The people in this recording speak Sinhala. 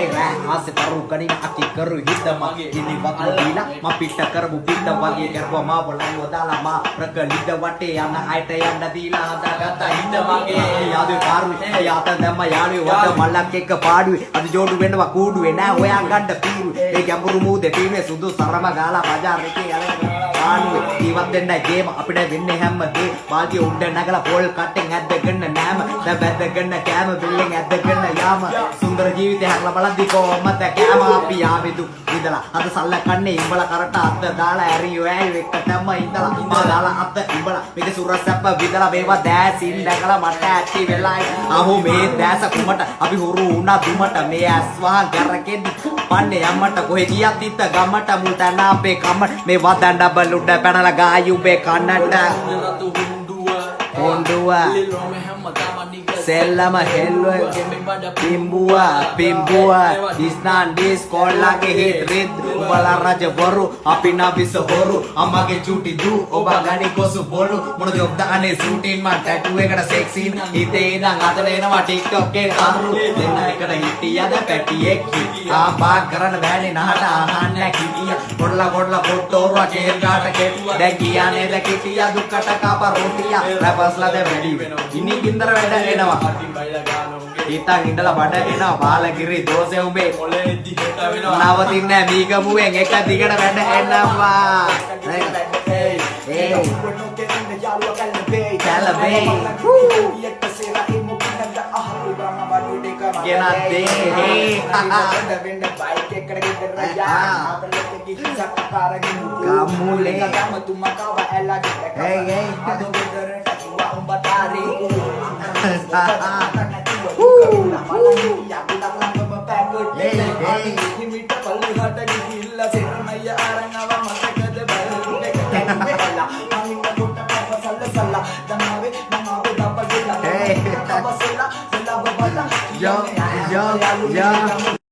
Hey rap, aase paru kanina aki karu hidda mage ini watu dila ma pitta karabu pitta wage karwa ma bolawa dala ma raka lidda wate yana ayta yanna dila hada gatta hidda mage yadu karu yata damma yalu wada mallak ekka paaduwe adu jodu wennawa kuuduwe na oya ganda piru e gamburu muude piruwe sudu sarama gala bazaar ekේ ආනුවේ ජීවත් වෙන්න ගේම අපිට වෙන්නේ හැමදේ වාගේ උඩ නගලා පොල් කටෙන් ඇද්දගෙන නෑම දැන් වැද්දගෙන කෑම බිල්ලෙන් ඇද්දගෙන යාම සුන්දර ජීවිතය හැරලා බලද්දි කොහොමද කෑම අපි ආවෙදු ඉඳලා අද සල්ල කන්නේ ඉඹලා කරට අද්ද දාලා ඇරියෝ ඇයි එක්කටම ඉඳලා ඉඳලා දාලා අද්ද ඉඹලා මේක සුරසැප්ප විදලා මේවා දැසින් දැකලා මට ඇටි වෙලායි අහෝ මේ දැස කුමට අපි හුරු උනා දුමට මේ ඇස් වහ ගැරකෙද්දි පන්නේ යම්මට කොහෙ ගියත් ඉත්ත ගමට මුට නාපේ කම මේ වදන් ඩබල් උඩ පැනලා ගායුබේ කන්නට හොන්ඩුවා සෙල්ලම හෙල්ලුව පිම්බුවා ඉස්නාන් ඩිස් කොල්ලාගේ හිට රිද්ද උඹලා රජ වරු අපි නවිස හොරු අම්මගේ චූටි දූ ඔබ ගනි කොසු බොලු මොනද ඔබ දාන්නේ ෂූටින් මන් ටැටු එකට සෙක්සින් හිතේ ඉඳන් අතට එනවා ටික්ටොක් එකේ කරු දෙන්න එකට හිටියද පැටියෙක් ආ බා කරන්න බෑනේ නහට අහන්න කිටිය කොඩලා පොට්ටෝරුවා කේල් ගාට කෙටුවා දැන් ගියා නේද කිටිය දුක්කට කාප රොටිය රැපස්ලා දැන් වැඩි වෙනවා ඉනි ගින්දර වැඩ එනවා හිතන් ඉඳලා බඩ එනවා බාලගිරි දෝසෙ උඹේ මොලේ දිහට වෙනවා නවතින්නේ නැහැ මීගමුවෙන් එක දිගට වැඩ එනවා කැලබේ ගෙනත් kamuling kamu tumakawa elagi hey hey ado bedere takiwa umbatari ya bilang lang bapakot hey hey himita palihata gihilla seranaya arangawa matakade balde ketela amin nagota pa sala sala dangave dabagila hey kabasela sala babala yo